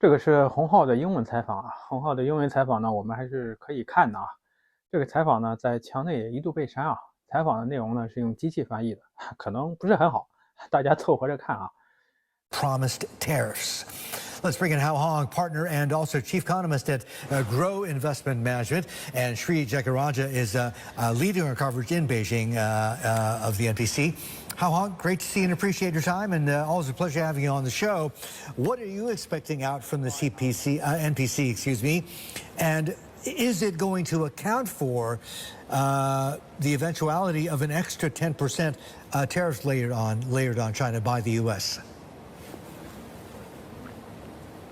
这个是洪浩的英文采访啊，洪浩的英文采访呢，我们还是可以看的啊。这个采访呢，在墙内一度被删啊。采访的内容呢是用机器翻译的，可能不是很好，大家凑合着看啊。Promised tariffs. Let's bring in Hao Hong, partner and also chief economist at Grow Investment Management, and Sri Jagaranja is leading our coverage in Beijing of the NPC. Hao Hong, great to see and appreciate your time, and always a pleasure having you on the show. What are you expecting out from the NPC, excuse me, and is it going to account for the eventuality of an extra 10% tariffs layered on China by the U.S.?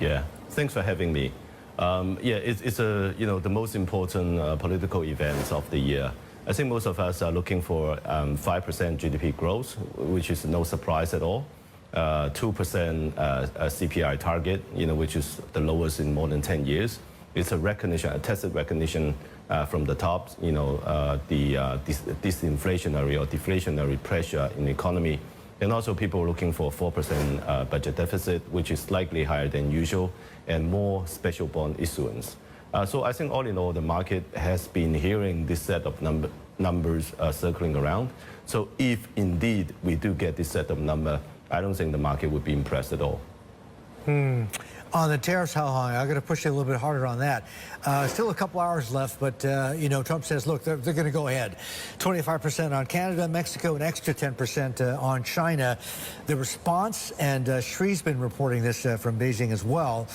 Yeah, thanks for having me. It's the most important political events of the year. I think most of us are looking for 5% GDP growth, which is no surprise at all. 2% CPI target, which is the lowest in more than 10 years. It's a recognition, a tacit recognition from the top, the disinflationary or deflationary pressure in the economy. And also people are looking for 4% budget deficit, which is slightly higher than usual, and more special bond issuance. So I think all in all, the market has been hearing this set of numbers circling around. So if indeed we do get this set of number, I don't think the market would be impressed at all. On the tariffs, how high? I'm going to push you a little bit harder on that. Still a couple hours left, but Trump says, look, they're going to go ahead. 25% on Canada, Mexico, an extra 10% on China. The response, and Sri's been reporting this from Beijing as well,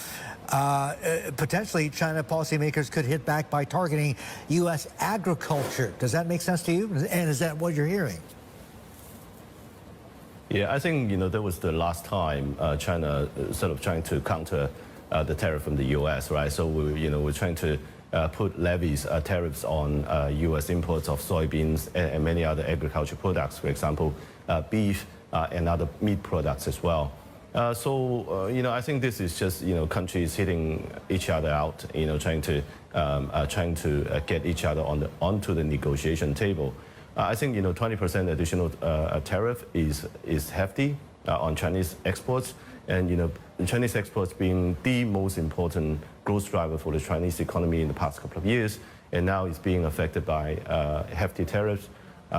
potentially China policymakers could hit back by targeting U.S. agriculture. Does that make sense to you? And is that what you're hearing? Yeah, I think, that was the last time China sort of trying to counter the tariff from the U.S., right? So, we're trying to put levies, tariffs on U.S. imports of soybeans and many other agricultural products, for example, beef and other meat products as well. I think this is just, countries hitting each other out, trying to get each other onto the negotiation table. I think 20% additional tariff is hefty on Chinese exports, and Chinese exports being the most important growth driver for the Chinese economy in the past couple of years, and now it's being affected by hefty tariffs.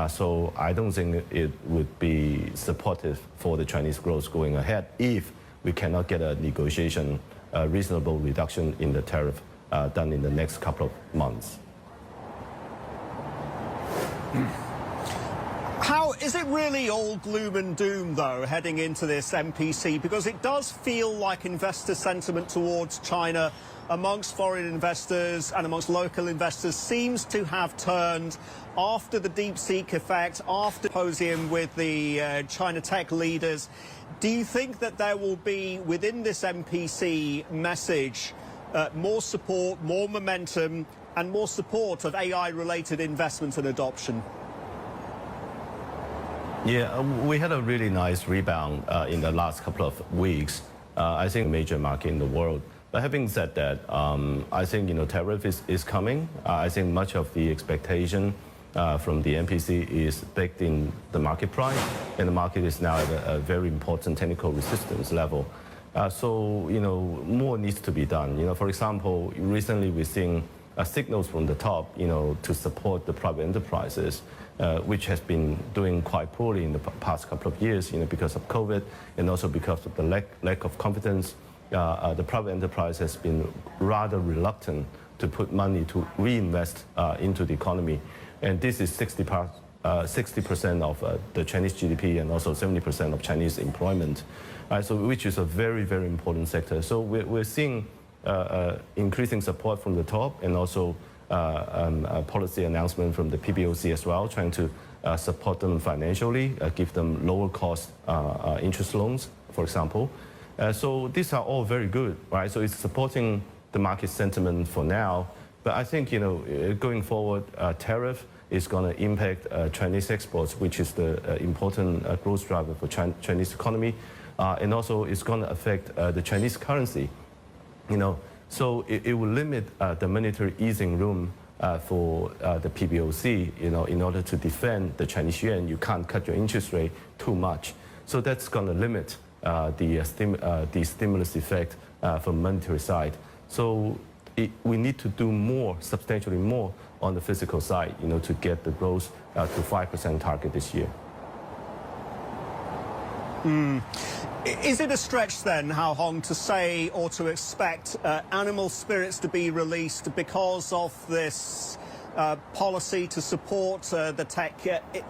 So I don't think it would be supportive for the Chinese growth going ahead if we cannot get a negotiation, reasonable reduction in the tariff done in the next couple of months. How is it really all gloom and doom, though, heading into this MPC? Because it does feel like investor sentiment towards China amongst foreign investors and amongst local investors seems to have turned after the DeepSeek effect, after the symposium with the China tech leaders. Do you think that there will be, within this MPC message, more support, more momentum, and more support of AI-related investment and adoption? Yeah, we had a really nice rebound in the last couple of weeks. I think major market in the world. But having said that, I think tariff is coming. I think much of the expectation from the NPC is baked in the market price, and the market is now at a very important technical resistance level. So more needs to be done. For example, recently we're seeing signals from the top, to support the private enterprises, which has been doing quite poorly in the past couple of years, because of COVID and also because of the lack of confidence. The private enterprise has been rather reluctant to put money to reinvest into the economy, and this is 60% of the Chinese GDP and also 70% of Chinese employment, so which is a very, very important sector. So we're seeing increasing support from the top, and also a policy announcement from the PBOC as well, trying to support them financially, give them lower cost interest loans, for example. So these are all very good, right? So it's supporting the market sentiment for now. But I think, going forward, tariff is going to impact Chinese exports, which is the important growth driver for Chinese economy. And also it's going to affect the Chinese currency. So it will limit the monetary easing room for the PBOC, in order to defend the Chinese yuan. You can't cut your interest rate too much. So that's going to limit the stimulus effect from monetary side. So we need to do more, substantially more, on the physical side, to get the growth to 5% target this year. Is it a stretch then, Hao Hong, to say or to expect animal spirits to be released because of this policy to support the tech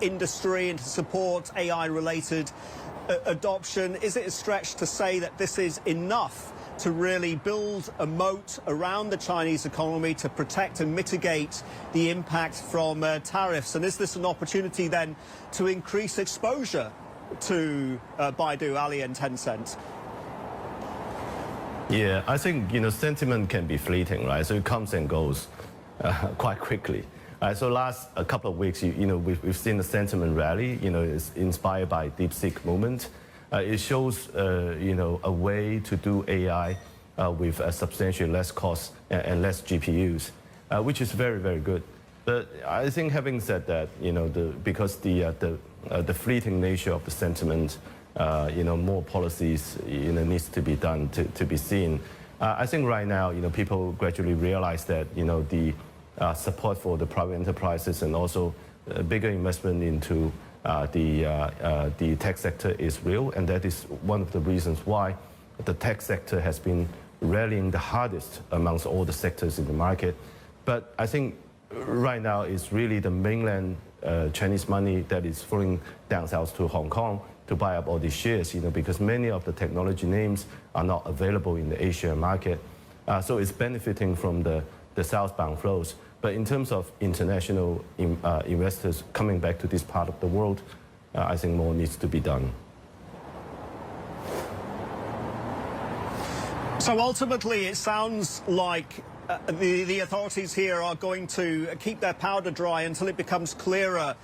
industry and to support AI-related adoption? Is it a stretch to say that this is enough to really build a moat around the Chinese economy to protect and mitigate the impact from tariffs? And is this an opportunity then to increase exposure to Baidu, Ali and Tencent? Yeah, I think, sentiment can be fleeting, right? So it comes and goes quite quickly. So last a couple of weeks, we've seen the sentiment rally, it's inspired by DeepSeek movement. It shows, a way to do AI with substantially less cost and less GPUs, which is very, very good. But I think having said that, because the fleeting nature of the sentiment, more policies, needs to be done to be seen. I think right now, people gradually realize that, the support for the private enterprises and also bigger investment into the tech sector is real, and that is one of the reasons why the tech sector has been rallying the hardest amongst all the sectors in the market. But I think right now it's really the mainland Chinese money that is flowing down south to Hong Kong to buy up all these shares, because many of the technology names are not available in the Asian market. So it's benefiting from the southbound flows. But in terms of international investors coming back to this part of the world, I think more needs to be done. So ultimately, it sounds like the authorities here are going to keep their powder dry until it becomes clearer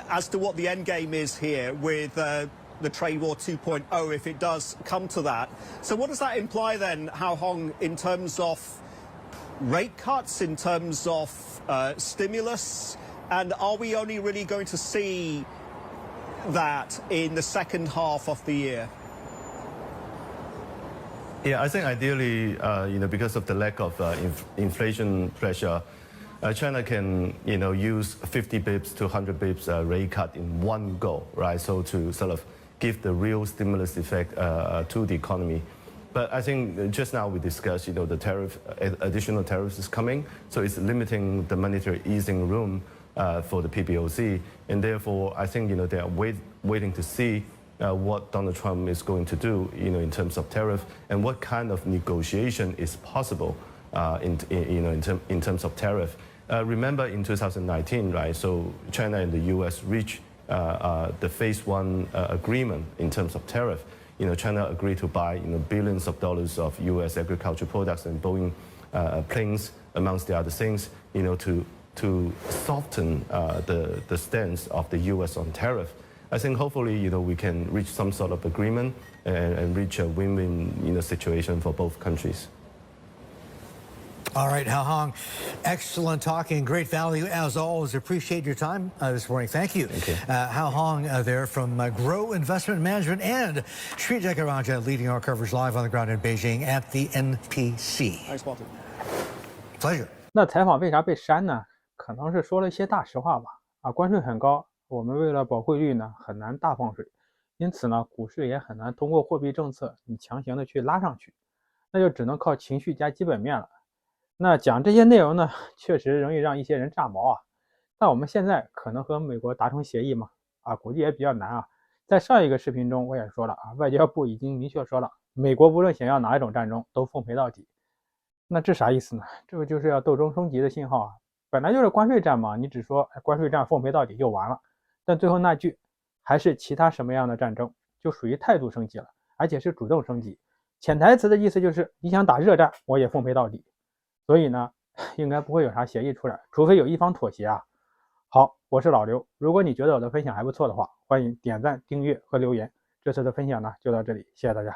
as to what the end game is here with the trade war 2.0, if it does come to that. So what does that imply then, Hao Hong, in terms of rate cuts, in terms of stimulus? And are we only really going to see that in the second half of the year? Yeah, I think ideally, because of the lack of inflation pressure, China can, use 50 bips to 100 bips rate cut in one go, right? So to sort of give the real stimulus effect to the economy. But I think just now we discussed, the tariff, additional tariffs is coming, so it's limiting the monetary easing room for the PBOC, and therefore I think, they are waiting to see what Donald Trump is going to do, in terms of tariff and what kind of negotiation is possible, in terms of tariff. Remember in 2019, right? So China and the U.S. reached the phase one agreement in terms of tariff. China agreed to buy, billions of dollars of U.S. agricultural products and Boeing planes, amongst the other things, to soften the stance of the U.S. on tariff. I think hopefully, we can reach some sort of agreement and reach a win-win, situation for both countries. All right, Hao Hong, excellent talking, great value as always. Appreciate your time this morning. Thank you. Thank you. Hao Hong there from Grow Investment Management, and Sri Jagaranja leading our coverage live on the ground in Beijing at the NPC. Thanks, Martin. Pleasure. 那采访为啥被删呢？可能是说了一些大实话吧。关税很高，我们为了保汇率呢，很难大放水，因此呢，股市也很难通过货币政策你强行的去拉上去，那就只能靠情绪加基本面了。那讲这些内容呢，确实容易让一些人炸毛啊。但我们现在可能和美国达成协议嘛，估计也比较难啊。在上一个视频中我也说了外交部已经明确说了，美国无论想要哪一种战争都奉陪到底。那这啥意思呢？这个就是要斗争升级的信号啊。本来就是关税战嘛，你只说关税战奉陪到底就完了，但最后那句还是其他什么样的战争，就属于态度升级了，而且是主动升级。潜台词的意思就是你想打热战，我也奉陪到底。所以呢，应该不会有啥协议出来，除非有一方妥协啊。好，我是老刘，如果你觉得我的分享还不错的话，欢迎点赞、订阅和留言。这次的分享呢就到这里，谢谢大家。